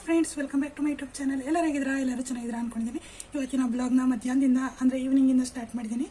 Friends, welcome back to my YouTube channel. ಎಲ್ಲರೂ ಚೆನ್ನಾಗಿದ್ದೀರಾ ಅನ್ಕೊಂಡಿದ್ದೀನಿ. ಇವತ್ತಿನ ಬ್ಲಾಗ್ನ ಮಧ್ಯಾಹ್ನದಿಂದ ಅಂದರೆ ಈವ್ನಿಂಗಿಂದ ಸ್ಟಾರ್ಟ್ ಮಾಡಿದ್ದೀನಿ.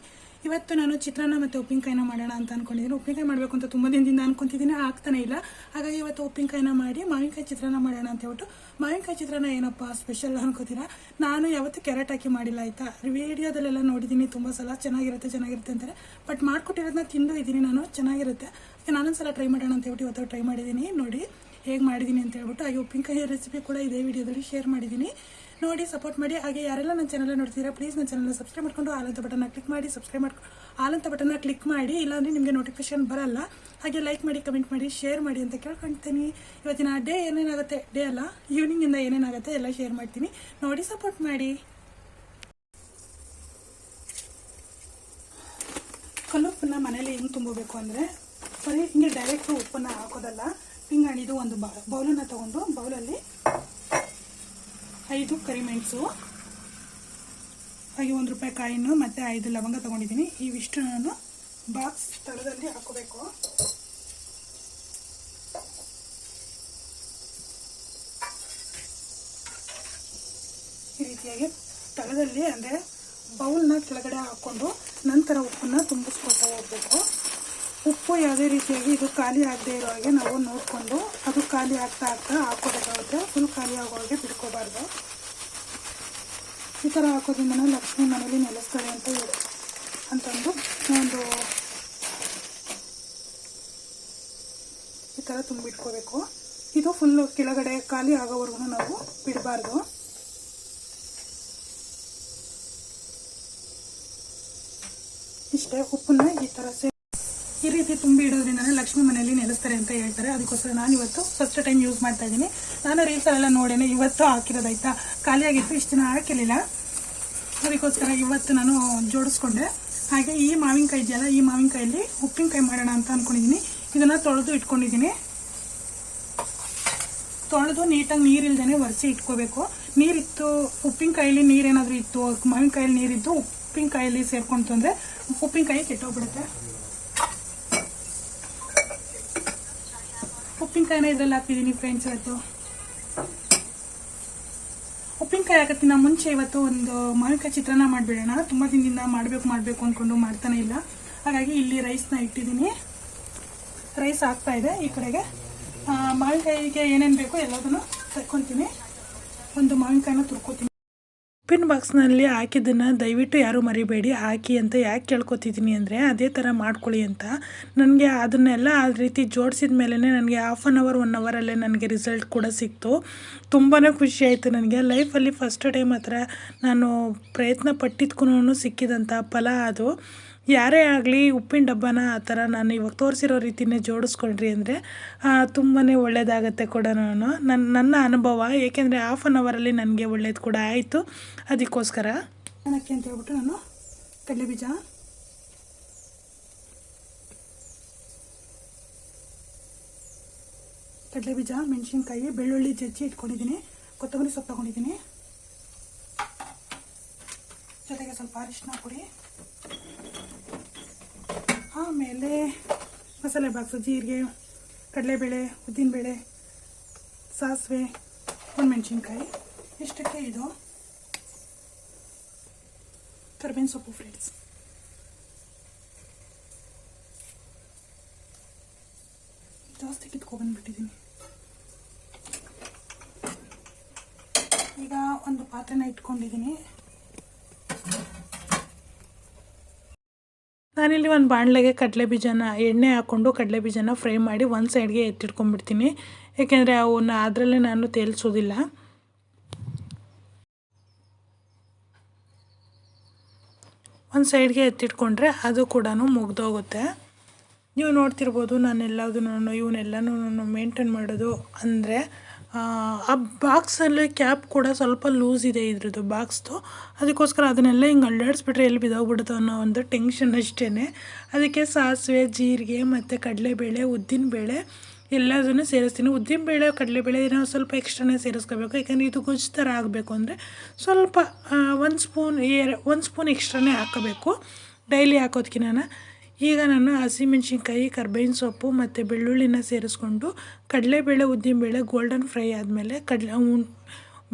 ಇವತ್ತು ನಾನು ಚಿತ್ರಾನ್ನ ಮತ್ತು ಉಪ್ಪಿನಕಾಯಿನ ಮಾಡೋಣ ಅಂತ ಅಂದ್ಕೊಂಡಿದ್ದೀನಿ. ಉಪ್ಪಿನಕಾಯಿ ಮಾಡಬೇಕು ಅಂತ ತುಂಬ ದಿನದಿಂದ ಅನ್ಕೊತಿದ್ದೀನಿ, ಆಗ್ತಾನೆ ಇಲ್ಲ. ಹಾಗಾಗಿ ಇವತ್ತು ಉಪ್ಪಿನಕಾಯಿನ ಮಾಡಿ ಮಾವಿನಕಾಯಿ ಚಿತ್ರಾನ್ನ ಮಾಡೋಣ ಅಂತ ಹೇಳ್ಬಿಟ್ಟು. ಮಾವಿನಕಾಯಿ ಚಿತ್ರಾನ್ನ ಏನಪ್ಪ ಸ್ಪೆಷಲ್ ಅನ್ಕೋತೀರಾ? ನಾನು ಯಾವತ್ತೂ ಕ್ಯಾರೆಟ್ ಹಾಕಿ ಮಾಡಿಲ್ಲ, ಆಯಿತಾ. ವಿಡಿಯೋದಲ್ಲೆಲ್ಲ ನೋಡಿದ್ದೀನಿ ತುಂಬ ಸಲ, ಚೆನ್ನಾಗಿರುತ್ತೆ ಅಂತಾರೆ. ಬಟ್ ಮಾಡಿಕೊಟ್ಟಿರೋದನ್ನ ತಿಂದು ಇದ್ದೀನಿ ನಾನು, ಚೆನ್ನಾಗಿರುತ್ತೆ. ನಾನೊಂದ್ಸಲ ಟ್ರೈ ಮಾಡೋಣ ಅಂತ ಹೇಳ್ಬಿಟ್ಟು ಇವತ್ತು ಟ್ರೈ ಮಾಡಿದ್ದೀನಿ. ನೋಡಿ ಹೇಗೆ ಮಾಡಿದ್ದೀನಿ ಅಂತ ಹೇಳ್ಬಿಟ್ಟು. ಹಾಗೆ ಉಪ್ಪಿನಕಾಯಿ ರೆಸಿಪಿ ಕೂಡ ಇದೇ ವಿಡಿಯೋದಲ್ಲಿ ಶೇರ್ ಮಾಡಿದ್ದೀನಿ, ನೋಡಿ ಸಪೋರ್ಟ್ ಮಾಡಿ. ಹಾಗೆ ಯಾರೆಲ್ಲ ನನ್ನ ಚಾನಲ್ ನೋಡ್ತೀರಾ, ಪ್ಲೀಸ್ ನನ್ನ ಚಾನಲ್ನ ಸಬ್ಸ್ಕ್ರೈಬ್ ಮಾಡ್ಕೊಂಡು ಆಲಂತ ಬಟನ್ನ ಕ್ಲಿಕ್ ಮಾಡಿ, ಆಲಂತ ಬಟನ್ನ ಕ್ಲಿಕ್ ಮಾಡಿ, ಇಲ್ಲಾಂದರೆ ನಿಮಗೆ ನೋಟಿಫಿಕೇಶನ್ ಬರಲ್ಲ. ಹಾಗೆ ಲೈಕ್ ಮಾಡಿ, ಕಮೆಂಟ್ ಮಾಡಿ, ಶೇರ್ ಮಾಡಿ ಅಂತ ಕೇಳ್ಕೊಳ್ತೀನಿ. ಇವತ್ತಿನ ಡೇ ಏನೇನಾಗುತ್ತೆ, ಡೇ ಅಲ್ಲ ಈವ್ನಿಂಗಿಂದ ಏನೇನಾಗುತ್ತೆ ಎಲ್ಲ ಶೇರ್ ಮಾಡ್ತೀನಿ, ನೋಡಿ ಸಪೋರ್ಟ್ ಮಾಡಿ. ಕಲ್ಲುಪ್ಪನ್ನ ಮನೇಲಿ ಹೆಂಗೆ ತುಂಬಬೇಕು ಅಂದರೆ, ಬರೀ ಹಿಂಗೆ ಡೈರೆಕ್ಟು ಉಪ್ಪನ್ನು ಹಾಕೋದಲ್ಲ. ಪಿಂಗಾಣಿದು ಒಂದು ಬೌಲನ್ನು ತಗೊಂಡು, ಬೌಲಲ್ಲಿ 5 ಕರಿಮೆಣಸು, ಹಾಗೆ 1 ರೂಪಾಯಿ ಕಾಯಿನು ಮತ್ತು 5 ಲವಂಗ ತೊಗೊಂಡಿದ್ದೀನಿ. ಇವಿಷ್ಟು ನಾನು ಬಾಕ್ಸ್ ತಳದಲ್ಲಿ ಹಾಕೋಬೇಕು. ಈ ರೀತಿಯಾಗಿ ತಳದಲ್ಲಿ ಅಂದರೆ ಬೌಲ್ನ ಕೆಳಗಡೆ ಹಾಕ್ಕೊಂಡು ನಂತರ ಉಪ್ಪನ್ನು ತುಂಬಿಸ್ಕೊಳ್ತಾ ಹೋಗ್ಬೇಕು. ಉಪ್ಪು ಯಾವುದೇ ರೀತಿಯಾಗಿ ಇದು ಖಾಲಿ ಆಗದೆ ಇರೋ ಹಾಗೆ ನಾವು ನೋಡಿಕೊಂಡು ಅದು ಖಾಲಿ ಆಗ್ತಾ ಹಾಕೋಬೇಕಾಗುತ್ತೆ. ಫುಲ್ ಖಾಲಿ ಆಗೋ ಹಾಗೆ ಬಿಡ್ಕೋಬಾರ್ದು. ಈ ಥರ ಹಾಕೋದ್ರಿಂದ ಲಕ್ಷ್ಮಿ ಮನೇಲಿ ನೆಲೆಸ್ತಾರೆ ಅಂತಂದು ಒಂದು ಈ ಥರ ತುಂಬಿಟ್ಕೋಬೇಕು. ಇದು ಫುಲ್ಲು ಕೆಳಗಡೆ ಖಾಲಿ ಆಗೋವರೆಗೂ ನಾವು ಬಿಡಬಾರ್ದು. ಇಷ್ಟೇ, ಉಪ್ಪನ್ನ ಈ ಥರ ಈ ರೀತಿ ತುಂಬಿ ಇಡೋದ್ರಿಂದ ಲಕ್ಷ್ಮಿ ಮನೆಯಲ್ಲಿ ನೆಲೆಸ್ತಾರೆ ಅಂತ ಹೇಳ್ತಾರೆ. ಅದಕ್ಕೋಸ್ಕರ ನಾನು ಇವತ್ತು ಫಸ್ಟ್ ಟೈಮ್ ಯೂಸ್ ಮಾಡ್ತಾ ಇದ್ದೀನಿ. ನಾನು ರೀಲ್ಸಲ್ಲೆಲ್ಲ ನೋಡೇನೆ, ಇವತ್ತು ಹಾಕಿರೋದಾಯ್ತಾ. ಖಾಲಿಯಾಗಿತ್ತು, ಇಷ್ಟು ದಿನ ಹಾಕಿರಲಿಲ್ಲ. ಅದಕ್ಕೋಸ್ಕರ ಇವತ್ತು ನಾನು ಜೋಡಿಸ್ಕೊಂಡೆ. ಹಾಗೆ ಈ ಮಾವಿನಕಾಯಿ ಇದೆಯಲ್ಲ, ಈ ಮಾವಿನಕಾಯಲ್ಲಿ ಉಪ್ಪಿನಕಾಯಿ ಮಾಡೋಣ ಅಂತ ಅಂದ್ಕೊಂಡಿದ್ದೀನಿ. ಇದನ್ನು ತೊಳೆದು ಇಟ್ಕೊಂಡಿದ್ದೀನಿ. ತೊಳೆದು ನೀಟಾಗಿ ನೀರಿಲ್ದೇ ಒರೆಸಿ ಇಟ್ಕೋಬೇಕು. ನೀರಿತ್ತು, ಉಪ್ಪಿನಕಾಯಲ್ಲಿ ನೀರೇನಾದರೂ ಇತ್ತು, ಮಾವಿನಕಾಯಲ್ಲಿ ನೀರಿದ್ದು ಉಪ್ಪಿನಕಾಯಲ್ಲಿ ಸೇರ್ಕೊಂತು ಅಂದರೆ ಉಪ್ಪಿನಕಾಯಿ ಕೆಟ್ಟೋಗ್ಬಿಡುತ್ತೆ. ಉಪ್ಪಿನಕಾಯಿನ ಇದರಲ್ಲಿ ಹಾಕಿದ್ದೀನಿ ಫ್ರೆಂಡ್ಸ್. ಇವತ್ತು ಉಪ್ಪಿನಕಾಯಿ ಹಾಕತ್ತಿನ ಮುಂಚೆ ಇವತ್ತು ಒಂದು ಮಾವಿನಕಾಯಿ ಚಿತ್ರಾನ್ನ ಮಾಡಿಬಿಡೋಣ. ತುಂಬ ದಿನದಿಂದ ಮಾಡಬೇಕು ಅಂದ್ಕೊಂಡು ಮಾಡ್ತಾನೆ ಇಲ್ಲ. ಹಾಗಾಗಿ ಇಲ್ಲಿ ರೈಸ್ನ ಇಟ್ಟಿದ್ದೀನಿ, ರೈಸ್ ಆಗ್ತಾ ಇದೆ. ಈ ಕಡೆಗೆ ಮಾವಿನಕಾಯಿಗೆ ಏನೇನು ಬೇಕೋ ಎಲ್ಲದನ್ನು ತಕ್ಕೊತೀನಿ. ಒಂದು ಮಾವಿನಕಾಯಿನ ತುರ್ಕೋತೀನಿ. ಉಪ್ಪಿನ ಬಾಕ್ಸ್ನಲ್ಲಿ ಹಾಕಿದ್ದನ್ನು ದಯವಿಟ್ಟು ಯಾರೂ ಮರಿಬೇಡಿ, ಹಾಕಿ ಅಂತ ಯಾಕೆ ಕೇಳ್ಕೊತಿದ್ದೀನಿ ಅಂದರೆ, ಅದೇ ಥರ ಮಾಡ್ಕೊಳ್ಳಿ ಅಂತ. ನನಗೆ ಅದನ್ನೆಲ್ಲ ಆ ರೀತಿ ಜೋಡಿಸಿದ ಮೇಲೆ ನನಗೆ 1/2 ಅವರ್ 1 ಅವರಲ್ಲೇ ನನಗೆ ರಿಸಲ್ಟ್ ಕೂಡ ಸಿಕ್ತು. ತುಂಬಾ ಖುಷಿ ಆಯಿತು ನನಗೆ. ಲೈಫಲ್ಲಿ ಫಸ್ಟ್ ಟೈಮ್ ಹತ್ರ ನಾನು ಪ್ರಯತ್ನ ಪಟ್ಟಿದ್ಕೂ ಸಿಕ್ಕಿದಂಥ ಫಲ ಅದು. ಯಾರೇ ಆಗಲಿ ಉಪ್ಪಿನ ಡಬ್ಬನ ಆ ಥರ ನಾನು ಇವಾಗ ತೋರಿಸಿರೋ ರೀತಿಯೇ ಜೋಡಿಸ್ಕೊಂಡ್ರಿ ಅಂದರೆ ತುಂಬಾ ಒಳ್ಳೆಯದಾಗತ್ತೆ ಕೂಡ. ನನ್ನ ಅನುಭವ, ಏಕೆಂದರೆ 1/2 ಅವರಲ್ಲಿ ನನಗೆ ಒಳ್ಳೇದು ಕೂಡ ಆಯಿತು. ಅದಕ್ಕೋಸ್ಕರ ಏನಕ್ಕೆ ಅಂತ ಹೇಳ್ಬಿಟ್ಟು ನಾನು ಕಡಲೆಬೀಜ, ಮೆಣಸಿನ್ಕಾಯಿ, ಬೆಳ್ಳುಳ್ಳಿ ಜಜ್ಜಿ ಇಟ್ಕೊಂಡಿದ್ದೀನಿ, ಕೊತ್ತಂಬರಿ ಸೊಪ್ಪು ತಗೊಂಡಿದ್ದೀನಿ, ಜೊತೆಗೆ ಸ್ವಲ್ಪ ಅರಿಶಿನ ಪುಡಿ, ಆಮೇಲೆ ಮಸಾಲೆ ಬಾಕ್ಸು, ಜೀರಿಗೆ, ಕಡಲೆಬೇಳೆ, ಉದ್ದಿನಬೇಳೆ, ಸಾಸಿವೆ, ಒಣಮೆಣಸಿನ್ಕಾಯಿ, ಇಷ್ಟಕ್ಕೆ ಇದು ಕರಿಬೇವಿನ ಸೊಪ್ಪು ಫ್ರೆಂಡ್ಸ್. ಜಾಸ್ತಿ ಕಿತ್ಕೊಬಂದ್ಬಿಟ್ಟಿದ್ದೀನಿ. ಈಗ ಒಂದು ಪಾತ್ರೆನ ಇಟ್ಕೊಂಡಿದ್ದೀನಿ. ನಾನಿಲ್ಲಿ ಒಂದು ಬಾಣಲೆಗೆ ಕಡಲೆಬೀಜನ ಎಣ್ಣೆ ಹಾಕ್ಕೊಂಡು ಕಡಲೆಬೀಜನ ಫ್ರೈ ಮಾಡಿ ಒಂದು ಸೈಡ್ಗೆ ಎತ್ತಿಟ್ಕೊಂಡ್ಬಿಡ್ತೀನಿ. ಏಕೆಂದರೆ ಅವನ್ನ ಅದರಲ್ಲೇ ನಾನು ತೇಲಿಸೋದಿಲ್ಲ. ಒಂದು ಸೈಡ್ಗೆ ಎತ್ತಿಟ್ಕೊಂಡ್ರೆ ಅದು ಕೂಡ ಮುಗ್ದೋಗುತ್ತೆ. ನೀವು ನೋಡ್ತಿರ್ಬೋದು ನಾನೆಲ್ಲದನ್ನು ಇವನ್ನೆಲ್ಲನೂ ಮೇಂಟೈನ್ ಮಾಡೋದು ಅಂದರೆ, ಆ ಬಾಕ್ಸಲ್ಲಿ ಕ್ಯಾಪ್ ಕೂಡ ಸ್ವಲ್ಪ ಲೂಸ್ ಇದೆ ಇದ್ರದ್ದು ಬಾಕ್ಸ್ದು. ಅದಕ್ಕೋಸ್ಕರ ಅದನ್ನೆಲ್ಲ ಹಿಂಗೆ ಅಲ್ಲಾಡಿಸ್ಬಿಟ್ರೆ ಎಲ್ಲಿ ಬಿದ್ದೋಗ್ಬಿಡುತ್ತೋ ಅನ್ನೋ ಒಂದು ಟೆನ್ಷನ್ ಅಷ್ಟೇ. ಅದಕ್ಕೆ ಸಾಸಿವೆ, ಜೀರಿಗೆ ಮತ್ತು ಕಡಲೆಬೇಳೆ, ಉದ್ದಿನಬೇಳೆ ಎಲ್ಲದನ್ನು ಸೇರಿಸ್ತೀನಿ. ಉದ್ದಿನಬೇಳೆ, ಕಡಲೆಬೇಳೆ ನಾವು ಸ್ವಲ್ಪ ಎಕ್ಸ್ಟ್ರಾನೇ ಸೇರಿಸ್ಕೋಬೇಕು. ಯಾಕಂದರೆ ಇದು ಗೊಜ್ಜು ಥರ ಆಗಬೇಕು ಅಂದರೆ ಸ್ವಲ್ಪ 1 ಸ್ಪೂನ್ ಎಕ್ಸ್ಟ್ರಾನೇ ಹಾಕೋಬೇಕು ಡೈಲಿ ಹಾಕೋದಕ್ಕಿಂತ. ಈಗ ನಾನು ಹಸಿಮೆಣ್ಸಿನ್ಕಾಯಿ, ಕರ್ಬೇವಿನ ಸೊಪ್ಪು ಮತ್ತು ಬೆಳ್ಳುಳ್ಳಿನ ಸೇರಿಸ್ಕೊಂಡು ಕಡಲೆಬೇಳೆ, ಉದ್ದಿನಬೇಳೆ ಗೋಲ್ಡನ್ ಫ್ರೈ ಆದಮೇಲೆ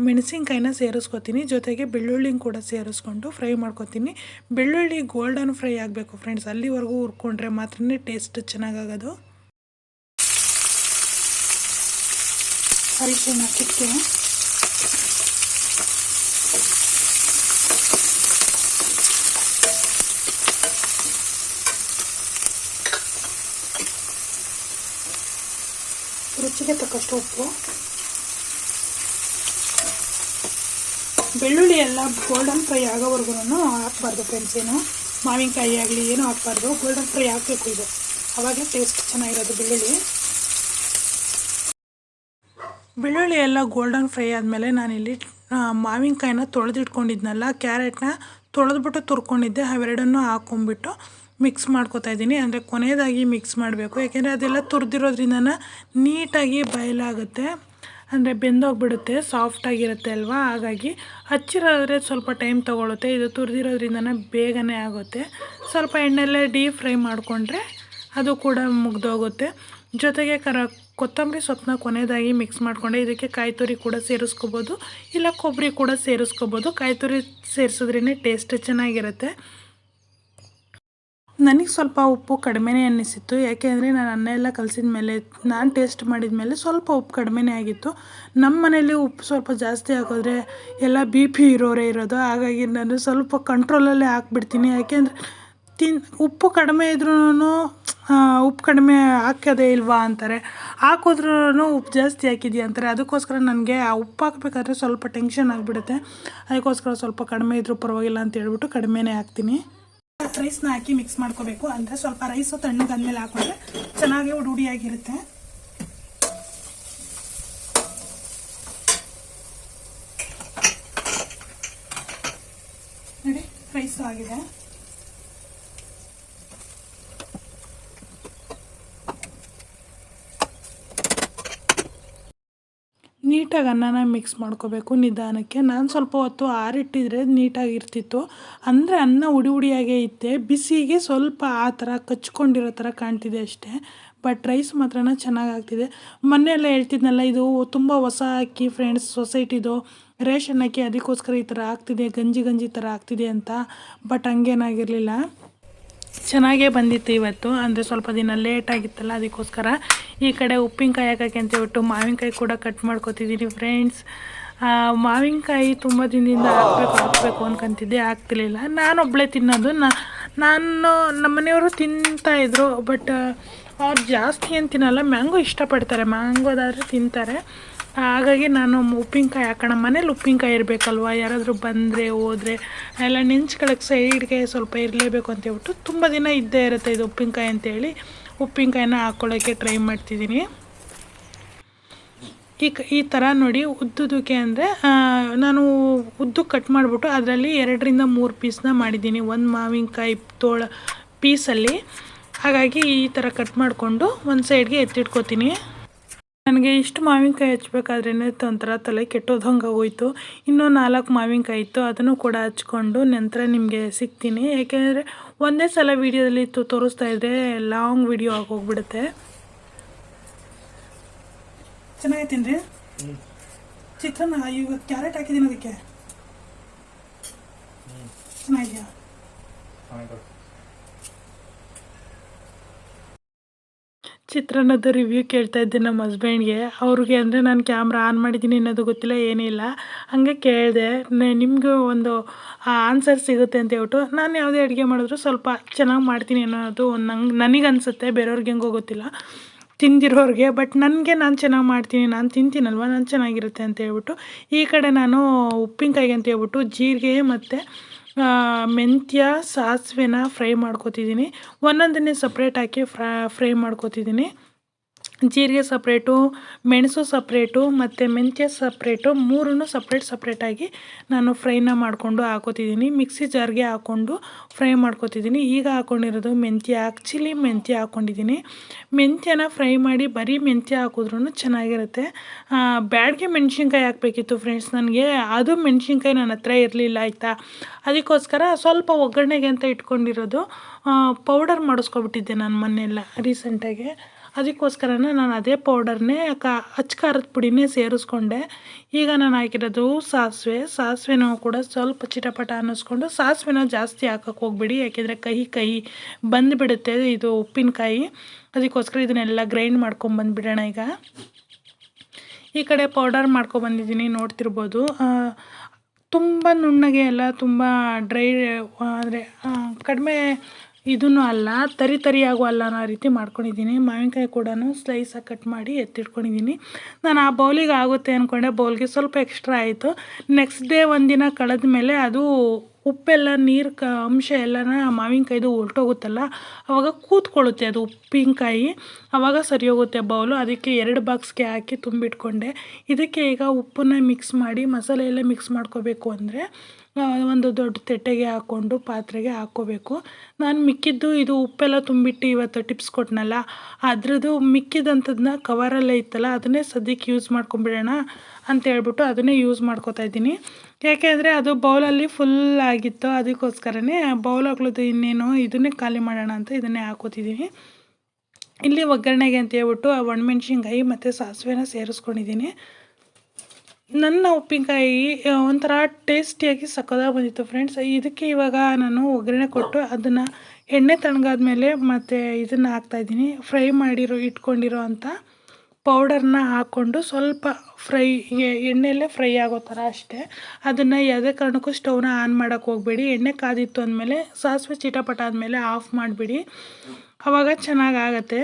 ಮೆಣಸಿನ್ಕಾಯಿನ ಸೇರಿಸ್ಕೊತೀನಿ. ಜೊತೆಗೆ ಬೆಳ್ಳುಳ್ಳಿನ ಕೂಡ ಸೇರಿಸ್ಕೊಂಡು ಫ್ರೈ ಮಾಡ್ಕೊತೀನಿ. ಬೆಳ್ಳುಳ್ಳಿ ಗೋಲ್ಡನ್ ಫ್ರೈ ಆಗಬೇಕು ಫ್ರೆಂಡ್ಸ್, ಅಲ್ಲಿವರೆಗೂ ಹುರ್ಕೊಂಡ್ರೆ ಮಾತ್ರ ಟೇಸ್ಟ್ ಚೆನ್ನಾಗಾಗೋದು. ಅರಿಶಿನ ಹಾಕಿಟ್ಟು ರುಚಿಗೆ ತಕ್ಕಷ್ಟು ಉಪ್ಪು. ಬೆಳ್ಳುಳ್ಳಿ ಎಲ್ಲ ಗೋಲ್ಡನ್ ಫ್ರೈ ಆಗೋವರೆಗೂ ಹಾಕ್ಬಾರ್ದು ಫ್ರೆಂಡ್ಸ್. ಏನು ಮಾವಿನಕಾಯಿ ಆಗಲಿ ಏನೂ ಹಾಕ್ಬಾರ್ದು, ಗೋಲ್ಡನ್ ಫ್ರೈ ಹಾಕಬೇಕು. ಇದು ಆವಾಗಲೇ ಟೇಸ್ಟ್ ಚೆನ್ನಾಗಿರೋದು. ಬೆಳ್ಳುಳ್ಳಿ ಎಲ್ಲ ಗೋಲ್ಡನ್ ಫ್ರೈ ಆದಮೇಲೆ ನಾನಿಲ್ಲಿ ಮಾವಿನಕಾಯಿನ ತೊಳೆದಿಟ್ಕೊಂಡಿದ್ನಲ್ಲ, ಕ್ಯಾರೆಟ್ನ ತೊಳೆದ್ಬಿಟ್ಟು ತುರ್ಕೊಂಡಿದ್ದೆ, ಅವೆರಡನ್ನೂ ಹಾಕ್ಕೊಂಬಿಟ್ಟು ಮಿಕ್ಸ್ ಮಾಡ್ಕೊತಾ ಇದ್ದೀನಿ. ಅಂದರೆ ಕೊನೆಯದಾಗಿ ಮಿಕ್ಸ್ ಮಾಡಬೇಕು, ಯಾಕೆಂದರೆ ಅದೆಲ್ಲ ತುರಿದಿರೋದ್ರಿಂದ ನೀಟಾಗಿ ಬಯಲಾಗುತ್ತೆ, ಅಂದರೆ ಬೆಂದೋಗ್ಬಿಡುತ್ತೆ, ಸಾಫ್ಟಾಗಿರುತ್ತೆ ಅಲ್ವಾ. ಹಾಗಾಗಿ ಹಚ್ಚಿರೋದ್ರೆ ಸ್ವಲ್ಪ ಟೈಮ್ ತೊಗೊಳುತ್ತೆ, ಇದು ತುರಿದಿರೋದ್ರಿಂದ ಬೇಗನೆ ಆಗುತ್ತೆ. ಸ್ವಲ್ಪ ಎಣ್ಣೆಲ್ಲೇ ಡೀಪ್ ಫ್ರೈ ಮಾಡಿಕೊಂಡ್ರೆ ಅದು ಕೂಡ ಮುಗ್ದೋಗುತ್ತೆ. ಜೊತೆಗೆ ಕೊತ್ತಂಬರಿ ಸೊಪ್ಪನ್ನ ಕೊನೆಯದಾಗಿ ಮಿಕ್ಸ್ ಮಾಡಿಕೊಂಡೆ. ಇದಕ್ಕೆ ಕಾಯಿ ತುರಿ ಕೂಡ ಸೇರಿಸ್ಕೋಬೋದು, ಇಲ್ಲ ಕೊಬ್ಬರಿ ಕೂಡ ಸೇರಿಸ್ಕೋಬೋದು. ಕಾಯಿ ತುರಿ ಸೇರಿಸಿದ್ರೇ ಟೇಸ್ಟ್ ಚೆನ್ನಾಗಿರುತ್ತೆ. ನನಗೆ ಸ್ವಲ್ಪ ಉಪ್ಪು ಕಡಿಮೆನೇ ಅನ್ನಿಸಿತ್ತು, ಯಾಕೆಂದರೆ ನಾನು ಅನ್ನ ಎಲ್ಲ ಕಲಸಿದ ಮೇಲೆ ನಾನು ಟೇಸ್ಟ್ ಮಾಡಿದ ಮೇಲೆ ಸ್ವಲ್ಪ ಉಪ್ಪು ಕಡಿಮೆನೇ ಆಗಿತ್ತು. ನಮ್ಮ ಮನೇಲಿ ಉಪ್ಪು ಸ್ವಲ್ಪ ಜಾಸ್ತಿ ಹಾಕಿದ್ರೆ ಎಲ್ಲ BP ಇರೋರೇ ಇರೋದು, ಹಾಗಾಗಿ ನಾನು ಸ್ವಲ್ಪ ಕಂಟ್ರೋಲಲ್ಲೇ ಹಾಕ್ಬಿಡ್ತೀನಿ. ಯಾಕೆಂದರೆ ಉಪ್ಪು ಕಡಿಮೆ ಇದ್ರೂ ಉಪ್ಪು ಕಡಿಮೆ ಹಾಕೋದೇ ಇಲ್ವಾ ಅಂತಾರೆ, ಹಾಕಿದ್ರೂ ಉಪ್ಪು ಜಾಸ್ತಿ ಹಾಕಿದ್ಯಾ ಅಂತಾರೆ. ಅದಕ್ಕೋಸ್ಕರ ನನಗೆ ಆ ಉಪ್ಪು ಹಾಕಬೇಕಾದ್ರೆ ಸ್ವಲ್ಪ ಟೆನ್ಷನ್ ಆಗಿಬಿಡುತ್ತೆ. ಅದಕ್ಕೋಸ್ಕರ ಸ್ವಲ್ಪ ಕಡಿಮೆ ಇದ್ರೂ ಪರವಾಗಿಲ್ಲ ಅಂತ ಹೇಳ್ಬಿಟ್ಟು ಕಡಿಮೆನೇ ಹಾಕ್ತೀನಿ. ರೈಸ್ನ ಹಾಕಿ ಮಿಕ್ಸ್ ಮಾಡ್ಕೋಬೇಕು. ಅಂದರೆ ಸ್ವಲ್ಪ ರೈಸು ತಣ್ಣಗಾದ್ಮೇಲೆ ಹಾಕೊಂಡ್ರೆ ಚೆನ್ನಾಗಿ ಉಡಿಯಾಗಿರುತ್ತೆ. ನೋಡಿ ರೈಸು ಆಗಿದೆ. ನೀಟಾಗಿ ಅನ್ನನ ಮಿಕ್ಸ್ ಮಾಡ್ಕೋಬೇಕು ನಿಧಾನಕ್ಕೆ. ನಾನು ಸ್ವಲ್ಪ ಹೊತ್ತು ಆರಿಟ್ಟಿದ್ರೆ ನೀಟಾಗಿರ್ತಿತ್ತು, ಅಂದರೆ ಅನ್ನ ಉಡಿಯಾಗೇ ಇತ್ತೆ, ಬಿಸಿಗೆ ಸ್ವಲ್ಪ ಆ ಥರ ಕಚ್ಕೊಂಡಿರೋ ಥರ ಕಾಣ್ತಿದೆ ಅಷ್ಟೇ. ಬಟ್ ರೈಸ್ ಮಾತ್ರ ಚೆನ್ನಾಗಾಗ್ತಿದೆ. ಮೊನ್ನೆಲ್ಲ ಹೇಳ್ತಿದ್ನಲ್ಲ, ಇದು ತುಂಬ ಹೊಸ ಅಕ್ಕಿ ಫ್ರೆಂಡ್ಸ್, ಸೊಸೈಟಿದು ರೇಷನ್ ಅಕ್ಕಿ, ಅದಕ್ಕೋಸ್ಕರ ಈ ಥರ ಆಗ್ತಿದೆ, ಗಂಜಿ ಥರ ಆಗ್ತಿದೆ ಅಂತ. ಬಟ್ ಹಂಗೇನಾಗಿರಲಿಲ್ಲ, ಚೆನ್ನಾಗೇ ಬಂದಿತ್ತು ಇವತ್ತು. ಅಂದರೆ ಸ್ವಲ್ಪ ದಿನ ಲೇಟ್ ಆಗಿತ್ತಲ್ಲ, ಅದಕ್ಕೋಸ್ಕರ. ಈ ಕಡೆ ಉಪ್ಪಿನಕಾಯಿ ಹಾಕೋಕ್ಕೆ ಅಂತ ಹೇಳ್ಬಿಟ್ಟು ಮಾವಿನಕಾಯಿ ಕೂಡ ಕಟ್ ಮಾಡ್ಕೊತಿದ್ದೀನಿ ಫ್ರೆಂಡ್ಸ್. ಮಾವಿನಕಾಯಿ ತುಂಬ ದಿನದಿಂದ ಹಾಕಬೇಕು ಅಂದ್ಕೊಂತಿದ್ದೆ, ಆಗ್ತಿರ್ಲಿಲ್ಲ. ನಾನೊಬ್ಬಳೇ ತಿನ್ನೋದು. ನಾನು ನಮ್ಮನೆಯವರು ತಿಂತಾಯಿದ್ರು, ಬಟ್ ಅವ್ರು ಜಾಸ್ತಿ ಏನು ತಿನ್ನಲ್ಲ. ಮ್ಯಾಂಗೋ ಇಷ್ಟಪಡ್ತಾರೆ, ಮ್ಯಾಂಗೋದಾದರೆ ತಿಂತಾರೆ. ಹಾಗಾಗಿ ನಾನು ಉಪ್ಪಿನಕಾಯಿ ಹಾಕೋಣ, ಮನೇಲಿ ಉಪ್ಪಿನಕಾಯಿ ಇರಬೇಕಲ್ವ, ಯಾರಾದರೂ ಬಂದರೆ ಹೋದರೆ ಎಲ್ಲ ನೆಂಚ್ಕೊಳ್ಳೋಕ್ಕೆ ಸೈಡ್ಗೆ ಸ್ವಲ್ಪ ಇರಲೇಬೇಕು ಅಂತ ಹೇಳ್ಬಿಟ್ಟು ತುಂಬ ದಿನ ಇದ್ದೇ ಇರುತ್ತೆ ಇದು ಉಪ್ಪಿನಕಾಯಿ ಅಂತೇಳಿ ಉಪ್ಪಿನಕಾಯಿನ ಹಾಕ್ಕೊಳ್ಳೋಕ್ಕೆ ಟ್ರೈ ಮಾಡ್ತಿದ್ದೀನಿ. ಈ ಥರ ನೋಡಿ ಉದ್ದುದಕ್ಕೆ ಅಂದರೆ ನಾನು ಉದ್ದು ಕಟ್ ಮಾಡಿಬಿಟ್ಟು ಅದರಲ್ಲಿ 2ರಿಂದ 3 ಪೀಸ್ನ ಮಾಡಿದ್ದೀನಿ ಒಂದು ಮಾವಿನಕಾಯಿ ಪೀಸಲ್ಲಿ. ಹಾಗಾಗಿ ಈ ಥರ ಕಟ್ ಮಾಡಿಕೊಂಡು ಒಂದು ಸೈಡ್ಗೆ ಎತ್ತಿಟ್ಕೋತೀನಿ. ನನಗೆ ಇಷ್ಟು ಮಾವಿನಕಾಯಿ ಹಚ್ಬೇಕಾದ್ರೇ ಒಂಥರ ತಲೆ ಕೆಟ್ಟೋದಂಗೆ ಆಗೋಯ್ತು. ಇನ್ನೂ 4 ಮಾವಿನಕಾಯಿ ಇತ್ತು, ಅದನ್ನು ಕೂಡ ಹಚ್ಕೊಂಡು ನಂತರ ನಿಮಗೆ ಸಿಗ್ತೀನಿ. ಯಾಕೆಂದರೆ ಒಂದೇ ಸಲ ವೀಡಿಯೋದಲ್ಲಿ ತೋರಿಸ್ತಾ ಇದ್ದರೆ ಲಾಂಗ್ ವಿಡಿಯೋ ಆಗೋಗ್ಬಿಡುತ್ತೆ. ಚೆನ್ನಾಗೈತೇನ್ರಿ ಚಿತ್ರಾನ್ನ? ಈಗ ಕ್ಯಾರೆಟ್ ಹಾಕಿದ್ದೀನಿ, ಅದಕ್ಕೆ ಚೆನ್ನಾಗಿದೆಯಾ? ಚಿತ್ರಾನ್ನದ ರಿವ್ಯೂ ಕೇಳ್ತಾ ಇದ್ದೆ ನಮ್ಮ ಹಸ್ಬೆಂಡ್ಗೆ. ಅವ್ರಿಗೆ ಅಂದರೆ ನಾನು ಕ್ಯಾಮ್ರಾ ಆನ್ ಮಾಡಿದ್ದೀನಿ ಅನ್ನೋದು ಗೊತ್ತಿಲ್ಲ, ಏನಿಲ್ಲ. ಹಾಗೆ ಕೇಳಿದೆ, ನಿಮಗೂ ಒಂದು ಆನ್ಸರ್ ಸಿಗುತ್ತೆ ಅಂತ ಹೇಳ್ಬಿಟ್ಟು. ನಾನು ಯಾವುದೇ ಅಡುಗೆ ಮಾಡಿದ್ರು ಸ್ವಲ್ಪ ಚೆನ್ನಾಗಿ ಮಾಡ್ತೀನಿ ಅನ್ನೋದು ನನಗೆ ಅನಿಸುತ್ತೆ, ಬೇರೆಯವ್ರಿಗೆ ಹೆಂಗೋ ಗೊತ್ತಿಲ್ಲ, ತಿಂದಿರೋರಿಗೆ. ಬಟ್ ನನಗೆ ನಾನು ಚೆನ್ನಾಗಿ ಮಾಡ್ತೀನಿ, ನಾನು ತಿಂತೀನಲ್ವ, ನಾನು ಚೆನ್ನಾಗಿರುತ್ತೆ ಅಂತ ಹೇಳ್ಬಿಟ್ಟು ಈ ಕಡೆ ನಾನು ಉಪ್ಪಿನಕಾಯಿಗೆ ಅಂತ ಹೇಳ್ಬಿಟ್ಟು ಜೀರಿಗೆ ಮತ್ತು ಮೆಂತ್ಯ ಸಾಸಿವೆನ ಫ್ರೈ ಮಾಡ್ಕೊತಿದ್ದೀನಿ. ಒಂದೊಂದನ್ನೇ ಸಪ್ರೇಟ್ ಹಾಕಿ ಫ್ರೈ ಮಾಡ್ಕೊತಿದ್ದೀನಿ. ಜೀರಿಗೆ ಸಪ್ರೇಟು, ಮೆಣಸು ಸಪ್ರೇಟು ಮತ್ತು ಮೆಂತ್ಯ ಸಪ್ರೇಟು, ಮೂರನ್ನು ಸಪ್ರೇಟಾಗಿ ನಾನು ಫ್ರೈನ ಮಾಡಿಕೊಂಡು ಹಾಕೋತಿದ್ದೀನಿ. ಮಿಕ್ಸಿ ಜಾರ್ಗೆ ಹಾಕ್ಕೊಂಡು ಫ್ರೈ ಮಾಡ್ಕೊತಿದ್ದೀನಿ. ಈಗ ಹಾಕ್ಕೊಂಡಿರೋದು ಮೆಂತ್ಯ, ಆ್ಯಕ್ಚುಲಿ ಮೆಂತ್ಯ ಹಾಕ್ಕೊಂಡಿದ್ದೀನಿ. ಮೆಂತ್ಯನ ಫ್ರೈ ಮಾಡಿ ಬರೀ ಮೆಂತ್ಯ ಹಾಕಿದ್ರೂ ಚೆನ್ನಾಗಿರುತ್ತೆ. ಬ್ಯಾಡಗೆ ಮೆಣಸಿನ್ಕಾಯಿ ಹಾಕಬೇಕಿತ್ತು ಫ್ರೆಂಡ್ಸ್ ನನಗೆ, ಅದು ಮೆಣಸಿನ್ಕಾಯಿ ನನ್ನ ಹತ್ರ ಇರಲಿಲ್ಲ ಆಯಿತಾ. ಅದಕ್ಕೋಸ್ಕರ ಸ್ವಲ್ಪ ಒಗ್ಗರಣೆಗೆ ಅಂತ ಇಟ್ಕೊಂಡಿರೋದು ಪೌಡರ್ ಮಾಡಿಸ್ಕೊಬಿಟ್ಟಿದ್ದೆ ನಾನು ಮೊನ್ನೆಲ್ಲ ರೀಸೆಂಟಾಗಿ. ಅದಕ್ಕೋಸ್ಕರನೇ ನಾನು ಅದೇ ಪೌಡರ್ನೇ ಅಚ್ಚ ಖಾರದ ಪುಡಿನೇ ಸೇರಿಸ್ಕೊಂಡೆ. ಈಗ ನಾನು ಹಾಕಿರೋದು ಸಾಸಿವೆನೂ ಕೂಡ ಸ್ವಲ್ಪ ಚಿಟಪಟ ಅನ್ನಿಸ್ಕೊಂಡು, ಸಾಸಿವೆನ ಜಾಸ್ತಿ ಹಾಕೋಕ್ಕೆ ಹೋಗ್ಬಿಡಿ, ಯಾಕೆಂದರೆ ಕಹಿ ಬಂದುಬಿಡುತ್ತೆ ಇದು ಉಪ್ಪಿನಕಾಯಿ. ಅದಕ್ಕೋಸ್ಕರ ಇದನ್ನೆಲ್ಲ ಗ್ರೈಂಡ್ ಮಾಡ್ಕೊಂಬಂದುಬಿಡೋಣ. ಈಗ ಈ ಕಡೆ ಪೌಡರ್ ಮಾಡ್ಕೊಬಂದಿದ್ದೀನಿ, ನೋಡ್ತಿರ್ಬೋದು. ತುಂಬ ನುಣ್ಣಗೆ ಅಲ್ಲ, ತುಂಬ ಡ್ರೈ ಅಂದರೆ ಕಡಿಮೆ ಇದೂ ಅಲ್ಲ, ತರಿಯಾಗೂ ಅಲ್ಲ ಅನ್ನೋ ರೀತಿ ಮಾಡ್ಕೊಂಡಿದ್ದೀನಿ. ಮಾವಿನಕಾಯಿ ಕೂಡ ಸ್ಲೈಸಾಗಿ ಕಟ್ ಮಾಡಿ ಎತ್ತಿಟ್ಕೊಂಡಿದ್ದೀನಿ. ನಾನು ಆ ಬೌಲಿಗೆ ಆಗುತ್ತೆ ಅಂದ್ಕೊಂಡೆ, ಬೌಲ್ಗೆ ಸ್ವಲ್ಪ ಎಕ್ಸ್ಟ್ರಾ ಆಯಿತು. ನೆಕ್ಸ್ಟ್ ಡೇ ಒಂದಿನ ಕಳೆದ ಮೇಲೆ ಅದು ಉಪ್ಪೆಲ್ಲ ನೀರು ಅಂಶ ಎಲ್ಲನ ಮಾವಿನಕಾಯ್ದು ಹೊರಟೋಗುತ್ತಲ್ಲ, ಆವಾಗ ಕೂತ್ಕೊಳ್ಳುತ್ತೆ ಅದು ಉಪ್ಪಿನಕಾಯಿ, ಆವಾಗ ಸರಿ ಹೋಗುತ್ತೆ ಬೌಲು. ಅದಕ್ಕೆ 2 ಬಾಕ್ಸ್ಗೆ ಹಾಕಿ ತುಂಬಿಟ್ಕೊಂಡೆ. ಇದಕ್ಕೆ ಈಗ ಉಪ್ಪನ್ನು ಮಿಕ್ಸ್ ಮಾಡಿ, ಮಸಾಲೆ ಎಲ್ಲ ಮಿಕ್ಸ್ ಮಾಡ್ಕೋಬೇಕು ಅಂದರೆ ಒಂದು ದೊಡ್ಡ ತಟ್ಟೆಗೆ ಹಾಕ್ಕೊಂಡು ಪಾತ್ರೆಗೆ ಹಾಕ್ಕೋಬೇಕು. ನಾನು ಮಿಕ್ಕಿದ್ದು ಇದು ಉಪ್ಪೆಲ್ಲ ತುಂಬಿಟ್ಟು ಇವತ್ತು ಟಿಪ್ಸ್ ಕೊಟ್ಟನಲ್ಲ, ಅದ್ರದ್ದು ಮಿಕ್ಕಿದಂಥದ್ದನ್ನ ಕವರಲ್ಲೇ ಇತ್ತಲ್ಲ, ಅದನ್ನೇ ಸದ್ಯಕ್ಕೆ ಯೂಸ್ ಮಾಡ್ಕೊಂಬಿಡೋಣ ಅಂತ ಹೇಳ್ಬಿಟ್ಟು ಅದನ್ನೇ ಯೂಸ್ ಮಾಡ್ಕೋತಾ ಇದ್ದೀನಿ. ಯಾಕೆಂದರೆ ಅದು ಬೌಲಲ್ಲಿ ಫುಲ್ ಆಗಿತ್ತು, ಅದಕ್ಕೋಸ್ಕರನೇ ಬೌಲಾಗ್ಲದ್ದು ಇನ್ನೇನು ಇದನ್ನೇ ಖಾಲಿ ಮಾಡೋಣ ಅಂತ ಇದನ್ನೇ ಹಾಕೋತಿದ್ದೀನಿ. ಇಲ್ಲಿ ಒಗ್ಗರಣೆಗೆ ಅಂತ ಹೇಳ್ಬಿಟ್ಟು ಒಣಮೆಣ್ಸಿನ್ಕಾಯಿ ಮತ್ತು ಸಾಸಿವೆನ ಸೇರಿಸ್ಕೊಂಡಿದ್ದೀನಿ. ನನ್ನ ಉಪ್ಪಿನಕಾಯಿ ಒಂಥರ ಟೇಸ್ಟಿಯಾಗಿ ಸಕ್ಕತ್ತಾಗಿ ಬಂದಿತ್ತು ಫ್ರೆಂಡ್ಸ್. ಇದಕ್ಕೆ ಇವಾಗ ನಾನು ಒಗ್ಗರಣೆ ಕೊಟ್ಟು ಅದನ್ನು ಎಣ್ಣೆ ತಣ್ಣಗಾದ್ಮೇಲೆ ಮತ್ತು ಇದನ್ನು ಹಾಕ್ತಾಯಿದ್ದೀನಿ. ಫ್ರೈ ಇಟ್ಕೊಂಡಿರೋ ಅಂಥ ಪೌಡರ್ನ ಹಾಕ್ಕೊಂಡು ಸ್ವಲ್ಪ ಎಣ್ಣೆಯಲ್ಲೇ ಫ್ರೈ ಆಗೋ ಥರ ಅಷ್ಟೇ. ಅದನ್ನು ಯಾವುದೇ ಕಾರಣಕ್ಕೂ ಸ್ಟವ್ನ ಆನ್ ಮಾಡೋಕ್ಕೆ ಹೋಗಬೇಡಿ. ಎಣ್ಣೆ ಕಾದಿತ್ತು ಅಂದಮೇಲೆ ಸಾಸಿವೆ ಚಿಟಪಟ ಆದಮೇಲೆ ಆಫ್ ಮಾಡಿಬಿಡಿ, ಆವಾಗ ಚೆನ್ನಾಗಾಗತ್ತೆ.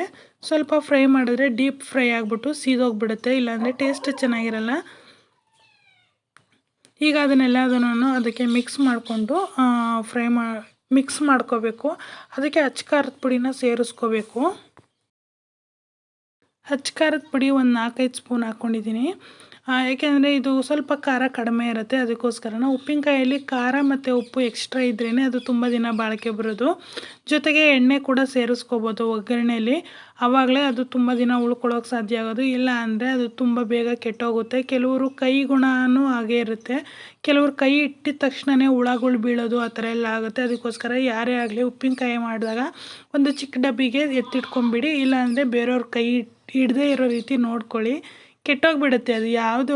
ಸ್ವಲ್ಪ ಫ್ರೈ ಮಾಡಿದ್ರೆ ಡೀಪ್ ಫ್ರೈ ಆಗಿಬಿಟ್ಟು ಸೀದೋಗಿಬಿಡುತ್ತೆ, ಇಲ್ಲಾಂದರೆ ಟೇಸ್ಟ್ ಚೆನ್ನಾಗಿರಲ್ಲ. ಈಗ ಅದನ್ನೆಲ್ಲದನ್ನು ಅದಕ್ಕೆ ಮಿಕ್ಸ್ ಮಾಡಿಕೊಂಡು ಮಿಕ್ಸ್ ಮಾಡ್ಕೋಬೇಕು. ಅದಕ್ಕೆ ಅಚ್ಚ ಖಾರದ ಪುಡಿನ ಸೇರಿಸ್ಕೋಬೇಕು. ಅಚ್ಚ ಖಾರದ ಪುಡಿ ಒಂದು 4-5 ಸ್ಪೂನ್ ಹಾಕ್ಕೊಂಡಿದ್ದೀನಿ. ಏಕೆಂದರೆ ಇದು ಸ್ವಲ್ಪ ಖಾರ ಕಡಿಮೆ ಇರುತ್ತೆ, ಅದಕ್ಕೋಸ್ಕರ. ಉಪ್ಪಿನಕಾಯಲ್ಲಿ ಖಾರ ಮತ್ತು ಉಪ್ಪು ಎಕ್ಸ್ಟ್ರಾ ಇದ್ರೇ ಅದು ತುಂಬ ದಿನ ಬಾಳಿಕೆ ಬರೋದು. ಜೊತೆಗೆ ಎಣ್ಣೆ ಕೂಡ ಸೇರಿಸ್ಕೋಬೋದು ಒಗ್ಗರಣೆಯಲ್ಲಿ, ಆವಾಗಲೇ ಅದು ತುಂಬ ದಿನ ಉಳ್ಕೊಳ್ಳೋಕೆ ಸಾಧ್ಯ ಆಗೋದು. ಇಲ್ಲ ಅಂದರೆ ಅದು ತುಂಬ ಬೇಗ ಕೆಟ್ಟೋಗುತ್ತೆ. ಕೆಲವರು ಕೈ ಗುಣವೂ ಹಾಗೇ ಇರುತ್ತೆ, ಕೆಲವರು ಕೈ ಇಟ್ಟಿದ ತಕ್ಷಣವೇ ಹುಳಗಳು ಬೀಳೋದು ಆ ಥರ ಎಲ್ಲ ಆಗುತ್ತೆ. ಅದಕ್ಕೋಸ್ಕರ ಯಾರೇ ಆಗಲಿ ಉಪ್ಪಿನಕಾಯಿ ಮಾಡಿದಾಗ ಒಂದು ಚಿಕ್ಕ ಡಬ್ಬಿಗೆ ಎತ್ತಿಟ್ಕೊಂಬಿಡಿ, ಇಲ್ಲಾಂದರೆ ಬೇರೆಯವ್ರ ಕೈ ಹಿಡ್ದೇ ಇರೋ ರೀತಿ ನೋಡ್ಕೊಳ್ಳಿ, ಕೆಟ್ಟೋಗಿಬಿಡುತ್ತೆ ಅದು. ಯಾವುದು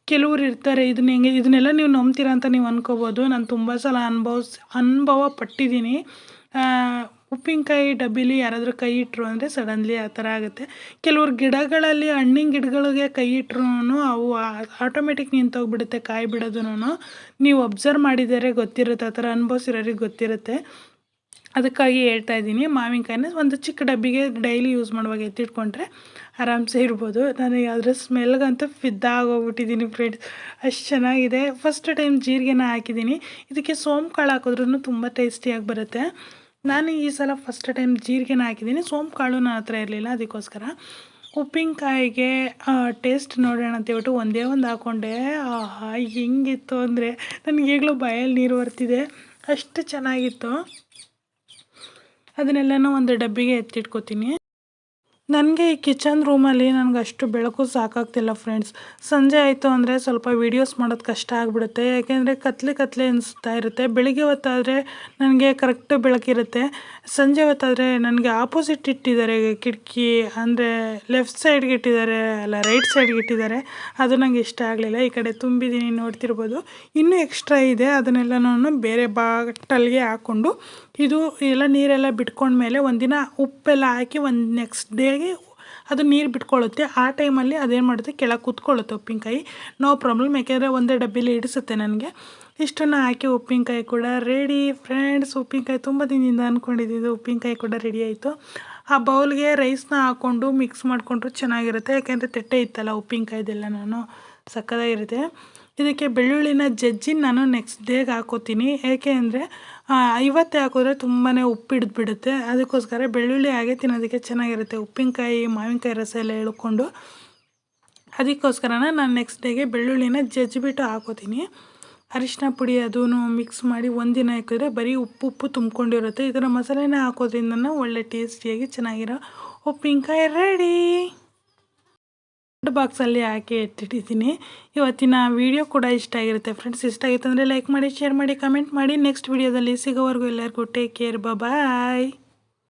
ಕೆಲವ್ರು ಇರ್ತಾರೆ, ಇದನ್ನೆಲ್ಲ ನೀವು ನಂಬ್ತೀರಾ ಅಂತ ನೀವು ಅನ್ಕೋಬೋದು. ನಾನು ತುಂಬ ಸಲ ಅನುಭವ ಪಟ್ಟಿದ್ದೀನಿ. ಉಪ್ಪಿನಕಾಯಿ ಡಬ್ಬಿಲಿ ಯಾರಾದರೂ ಕೈ ಇಟ್ಟರು ಅಂದರೆ ಸಡನ್ಲಿ ಆ ಥರ ಆಗುತ್ತೆ. ಕೆಲವ್ರು ಗಿಡಗಳಲ್ಲಿ ಹಣ್ಣಿನ ಗಿಡಗಳಿಗೆ ಕೈ ಇಟ್ಟರು ಅವು ಆಟೋಮೆಟಿಕ್ ನಿಂತೋಗ್ಬಿಡುತ್ತೆ ಕಾಯಿ ಬಿಡೋದೂ. ನೀವು ಅಬ್ಸರ್ವ್ ಮಾಡಿದರೆ ಗೊತ್ತಿರುತ್ತೆ, ಆ ಥರ ಅನುಭವಿಸಿರೋರಿಗೆ ಗೊತ್ತಿರುತ್ತೆ. ಅದಕ್ಕಾಗಿ ಹೇಳ್ತಾ ಇದ್ದೀನಿ. ಮಾವಿನಕಾಯಿನ ಒಂದು ಚಿಕ್ಕ ಡಬ್ಬಿಗೆ ಡೈಲಿ ಯೂಸ್ ಮಾಡುವಾಗ ಎತ್ತಿಟ್ಕೊಂಡ್ರೆ ಆರಾಮ್ಸೆ ಇರ್ಬೋದು. ನನಗೆ ಅದರ ಸ್ಮೆಲ್ಗಂತೂ ಫಿದ್ದಾಗೋಗ್ಬಿಟ್ಟಿದ್ದೀನಿ ಫ್ರೆಂಡ್ಸ್, ಅಷ್ಟು ಚೆನ್ನಾಗಿದೆ. ಫಸ್ಟ್ ಟೈಮ್ ಜೀರಿಗೆನ ಹಾಕಿದ್ದೀನಿ. ಇದಕ್ಕೆ ಸೋಂಪು ಕಾಳು ಹಾಕಿದ್ರೂ ತುಂಬ ಟೇಸ್ಟಿಯಾಗಿ ಬರುತ್ತೆ. ನಾನು ಈ ಸಲ ಫಸ್ಟ್ ಟೈಮ್ ಜೀರಿಗೆನ ಹಾಕಿದ್ದೀನಿ, ಸೋಂಪು ಕಾಳು ನನ್ನ ಹತ್ರ ಇರಲಿಲ್ಲ, ಅದಕ್ಕೋಸ್ಕರ. ಉಪ್ಪಿನಕಾಯಿಗೆ ಟೇಸ್ಟ್ ನೋಡೋಣ ಅಂತೇಳ್ಬಿಟ್ಟು ಒಂದೇ ಒಂದು ಹಾಕ್ಕೊಂಡೆ. ಹೆಂಗಿತ್ತು ಅಂದರೆ ನನಗೆ ಈಗಲೂ ಬಾಯಲ್ಲಿ ನೀರು ಬರ್ತಿದೆ, ಅಷ್ಟು ಚೆನ್ನಾಗಿತ್ತು. ಅದನ್ನೆಲ್ಲನೂ ಒಂದು ಡಬ್ಬಿಗೆ ಎತ್ತಿಟ್ಕೋತೀನಿ. ನನಗೆ ಈ ಕಿಚನ್ ರೂಮಲ್ಲಿ ನನಗೆ ಅಷ್ಟು ಬೆಳಕು ಸಾಕಾಗ್ತಿಲ್ಲ ಫ್ರೆಂಡ್ಸ್. ಸಂಜೆ ಆಯಿತು ಅಂದರೆ ಸ್ವಲ್ಪ ವೀಡಿಯೋಸ್ ಮಾಡೋದು ಕಷ್ಟ ಆಗಿಬಿಡುತ್ತೆ, ಯಾಕೆಂದರೆ ಕತ್ಲೆ ಅನಿಸ್ತಾ ಇರುತ್ತೆ. ಬೆಳಿಗ್ಗೆ ಹೊತ್ತಾದರೆ ನನಗೆ ಕರೆಕ್ಟ್ ಬೆಳಕಿರುತ್ತೆ, ಸಂಜೆ ಹೊತ್ತಾದರೆ ನನಗೆ ಆಪೋಸಿಟ್ ಇಟ್ಟಿದ್ದಾರೆ ಕಿಟಕಿ, ಅಂದರೆ ಲೆಫ್ಟ್ ಸೈಡ್ಗೆ ಇಟ್ಟಿದ್ದಾರೆ, ಅಲ್ಲ ರೈಟ್ ಸೈಡ್ಗೆ ಇಟ್ಟಿದ್ದಾರೆ. ಅದು ನನಗೆ ಇಷ್ಟ ಆಗಲಿಲ್ಲ. ಈ ಕಡೆ ತುಂಬಿದ್ದೀನಿ, ನೋಡ್ತಿರ್ಬೋದು. ಇನ್ನೂ ಎಕ್ಸ್ಟ್ರಾ ಇದೆ, ಅದನ್ನೆಲ್ಲನೂ ಬೇರೆ ಬಾಟಲ್ಗೆ ಹಾಕ್ಕೊಂಡು ಇದು ಎಲ್ಲ ನೀರೆಲ್ಲ ಬಿಟ್ಕೊಂಡ್ಮೇಲೆ ಒಂದಿನ ಉಪ್ಪೆಲ್ಲ ಹಾಕಿ ಒಂದು ನೆಕ್ಸ್ಟ್ ಡೇಗೆ ಅದು ನೀರು ಬಿಟ್ಕೊಳ್ಳುತ್ತೆ. ಆ ಟೈಮಲ್ಲಿ ಅದೇನು ಮಾಡುತ್ತೆ, ಕೆಳಗೆ ಕೂತ್ಕೊಳ್ಳುತ್ತೆ ಉಪ್ಪಿನಕಾಯಿ, ನೋ ಪ್ರಾಬ್ಲಮ್. ಯಾಕೆಂದರೆ ಒಂದೇ ಡಬ್ಬಿಲಿ ಇಡಿಸುತ್ತೆ ನನಗೆ. ಇಷ್ಟನ್ನು ಹಾಕಿ ಉಪ್ಪಿನಕಾಯಿ ಕೂಡ ರೆಡಿ ಫ್ರೆಂಡ್ಸ್. ಉಪ್ಪಿನಕಾಯಿ ತುಂಬ ದಿನದಿಂದ ಅಂದ್ಕೊಂಡಿದ್ದು, ಉಪ್ಪಿನಕಾಯಿ ಕೂಡ ರೆಡಿ ಆಯಿತು. ಆ ಬೌಲ್ಗೆ ರೈಸ್ನ ಹಾಕ್ಕೊಂಡು ಮಿಕ್ಸ್ ಮಾಡಿಕೊಂಡ್ರು ಚೆನ್ನಾಗಿರುತ್ತೆ, ಯಾಕೆಂದರೆ ತಟ್ಟೆ ಇತ್ತಲ್ಲ ಉಪ್ಪಿನಕಾಯ್ದೆಲ್ಲ, ನಾನು ಸಕ್ಕತ್ತಾಗಿರುತ್ತೆ. ಇದಕ್ಕೆ ಬೆಳ್ಳುಳ್ಳಿನ ಜಜ್ಜಿ ನಾನು ನೆಕ್ಸ್ಟ್ ಡೇಗೆ ಹಾಕೋತೀನಿ. ಏಕೆ ಅಂದರೆ ಇವತ್ತೇ ಹಾಕಿದ್ರೆ ತುಂಬಾ ಉಪ್ಪಿಡ್ದುಬಿಡುತ್ತೆ. ಅದಕ್ಕೋಸ್ಕರ ಬೆಳ್ಳುಳ್ಳಿ ಹಾಗೆ ತಿನ್ನೋದಕ್ಕೆ ಚೆನ್ನಾಗಿರುತ್ತೆ, ಉಪ್ಪಿನಕಾಯಿ ಮಾವಿನಕಾಯಿ ರಸ ಎಲ್ಲ ಎಳ್ಕೊಂಡು. ಅದಕ್ಕೋಸ್ಕರನ ನಾನು ನೆಕ್ಸ್ಟ್ ಡೇಗೆ ಬೆಳ್ಳುಳ್ಳಿನ ಜಜ್ಜಿಬಿಟ್ಟು ಹಾಕೋತೀನಿ. ಅರಿಶಿನ ಪುಡಿ ಅದೂ ಮಿಕ್ಸ್ ಮಾಡಿ ಒಂದಿನ ಹಾಕಿದ್ರೆ ಬರೀ ಉಪ್ಪು ತುಂಬ್ಕೊಂಡಿರುತ್ತೆ. ಇದರ ಮಸಾಲೆನ ಹಾಕೋದ್ರಿಂದ ಒಳ್ಳೆ ಟೇಸ್ಟಿಯಾಗಿ ಚೆನ್ನಾಗಿರೋ ಉಪ್ಪಿನಕಾಯಿ ರೆಡಿ. ಬಾಕ್ಸಲ್ಲಿ ಹಾಕಿ ಎತ್ತಿಟ್ಟಿದ್ದೀನಿ. ಇವತ್ತಿನ ವಿಡಿಯೋ ಕೂಡ ಇಷ್ಟ ಆಗಿರುತ್ತೆ ಫ್ರೆಂಡ್ಸ್. ಇಷ್ಟ ಆಗಿತ್ತು ಅಂದರೆ ಲೈಕ್ ಮಾಡಿ, ಶೇರ್ ಮಾಡಿ, ಕಮೆಂಟ್ ಮಾಡಿ. ನೆಕ್ಸ್ಟ್ ವಿಡಿಯೋದಲ್ಲಿ ಸಿಗೋವರೆಗೂ ಎಲ್ಲರಿಗೂ ಟೇಕ್ ಕೇರ್, ಬಾಯ್.